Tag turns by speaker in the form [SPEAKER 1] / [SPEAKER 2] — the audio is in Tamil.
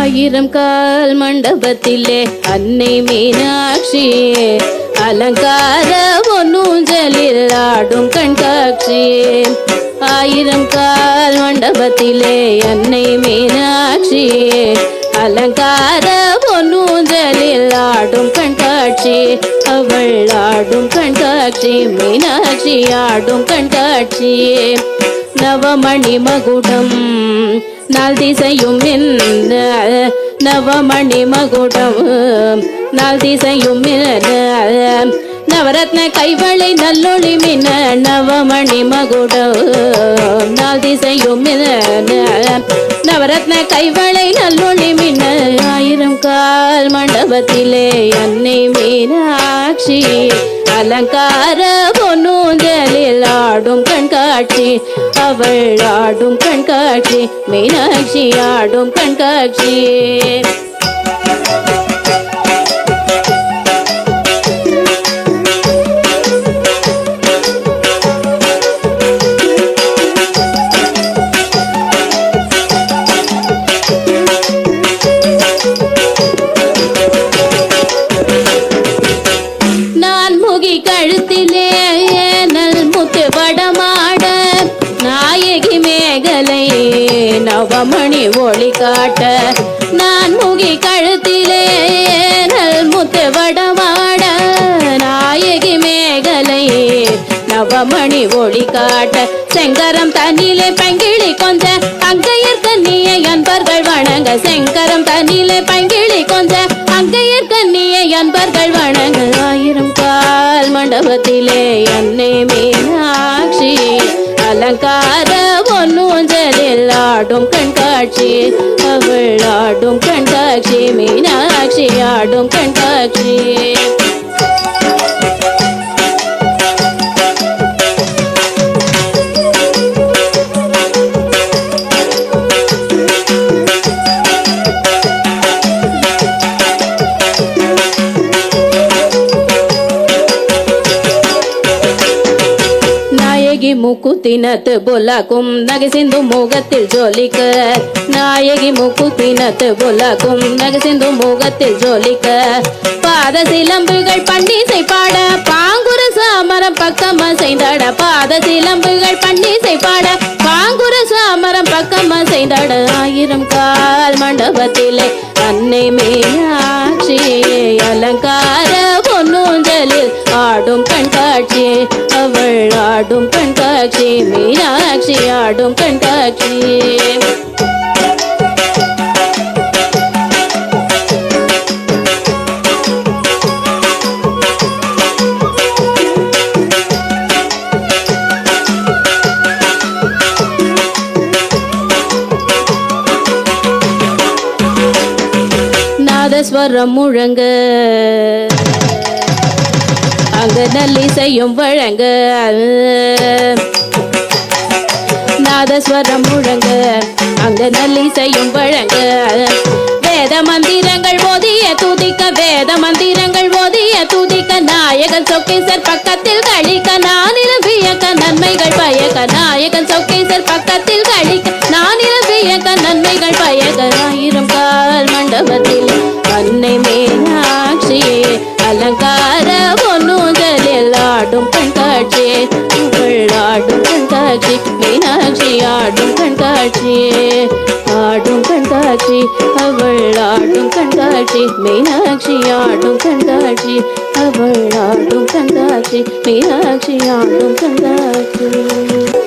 [SPEAKER 1] ஆயிரம் கால் மண்டபத்திலே அன்னை மீனாட்சியே அலங்கார பொன்னூஞ்சலில் ஆடும் கண்காட்சியே. ஆயிரம் கால் மண்டபத்திலே அன்னை மீனாட்சியே அலங்கார பொன்னூஞ்சலில் ஆடும் கண்காட்சி. அவள் ஆடும் கண்காட்சி மீனாட்சி ஆடும் கண்காட்சியே. நவமணி மகுடம் நாள் திசையும் என்ன நவமணி மகுடம் நாள் திசையும் என்ன நவரத்ன கைவளை நல்லொளி மின்ன நவமணி மகுடம் நாள் திசையும் என்ன நவரத்ன கைவளை நல்லொளி மின்ன. ஆயிரம் கால் மண்டபத்திலே அன்னை மீனாட்சி அலங்கார பொன்னூஞ்சலில் ஆடும் கண்காட்சி. அவள் ஆடும் கண்காட்சி மீனாட்சி ஆடும் கண்காட்சி. கழுத்திலே நல் முத்து வடமாட நாயகி மேகலை நவமணி ஒளி காட்ட. நான் முகி கழுத்திலே நல் முத்து வடமாட நாயகி மேகலை நவமணி ஒளி காட்ட. செங்கரம் தண்ணிலே பங்கிழி கொஞ்ச அங்கையர் கண்ணியை அன்பர்கள் வணங்க. செங்கரம் தண்ணிலே பங்கிழி கொஞ்ச அங்கையர் கண்ணியை அன்பர்கள் வணங்க. ஆயிரம் கால் மண்டபத்திலே அன்னை மீனாட்சி அலங்கார பொன்னூஞ்சலில் ஆடும் கண்காட்சி. அவள் ஆடும் கண்காட்சி மீனாட்சி ஆடும் கண்காட்சி. மூக்குத்தினத்து பொல்லாக்கும் நகை சிந்து முகத்தில் ஜோலிக்க. நாயகி மூக்குத்தினத்து பொல்லாக்கும் நகை சிந்து முகத்தில் ஜோலிக்க. பாத சிலம்புகள் பண்டிசை பாட பாங்குர சாமரம் பக்கமா செய்தாட. பாத சிலம்புகள் பண்டிசை பாட பாங்குர சாமரம் பக்கமா செய்தாட. ஆயிரம் கால் மண்டபத்திலே அன்னை மீனாட்சி அலங்கார பொன்னூஞ்சலில் ஆடும் கண்காட்சி. அவள் ஆடும் கண்காட்சி மீனாட்சி ஆடும் கண்காட்சி. நாதஸ்வரம் முழங்க அங்க நல்லிசையும் வழங்க. நாதஸ்வரம் முழங்க அங்க நல்லிசையும் வழங்க. வேத மந்திரங்கள் ஓதிய துதிக்க வேத மந்திரங்கள் ஓதிய துதிக்க. நாயகன் சொக்கேசர் பக்கத்தில் கழிக்க நானிலம் வியக்க நன்மைகள் பயக்க. நாயகன் சொக்கேசர் பக்கத்தில் கழிக்க நானிலம் வியக்க நன்மைகள் பயக்க. ஆயிரம் கால் மண்டபத்தில் அன்னை மீனாட்சி அலங்கார பொன்னூஞ்சலில் ஆடும் கண்காட்சி. அவள் ஆடும் கண்காட்சி மீனாட்சி ஆடும் கண்காட்சி. ஆடும் கண்காட்சி அவள் ஆடும் கண்காட்சி மீனாட்சி ஆடும் கண்காட்சி. அவள் ஆடும் கண்காட்சி மீனாட்சி ஆடும் கண்காட்சி.